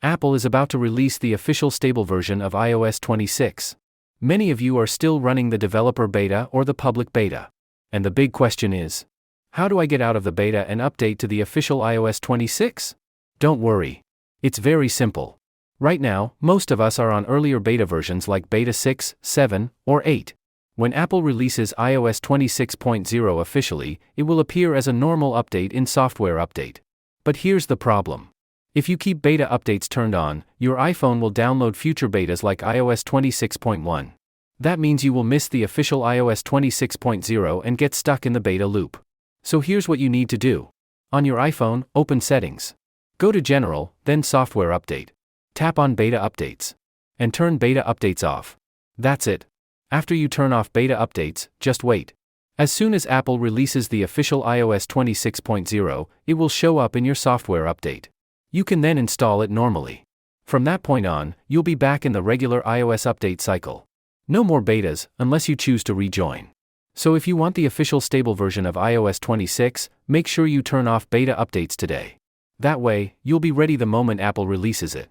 Apple is about to release the official stable version of iOS 26. Many of you are still running the developer beta or the public beta. And the big question is, how do I get out of the beta and update to the official iOS 26? Don't worry. It's very simple. Right now, most of us are on earlier beta versions like beta 6, 7, or 8. When Apple releases iOS 26.0 officially, it will appear as a normal update in Software Update. But here's the problem. If you keep beta updates turned on, your iPhone will download future betas like iOS 26.1. That means you will miss the official iOS 26.0 and get stuck in the beta loop. So here's what you need to do. On your iPhone, open Settings. Go to General, then Software Update. Tap on Beta Updates. And turn Beta Updates off. That's it. After you turn off beta updates, just wait. As soon as Apple releases the official iOS 26.0, it will show up in your software update. You can then install it normally. From that point on, you'll be back in the regular iOS update cycle. No more betas, unless you choose to rejoin. So if you want the official stable version of iOS 26, make sure you turn off beta updates today. That way, you'll be ready the moment Apple releases it.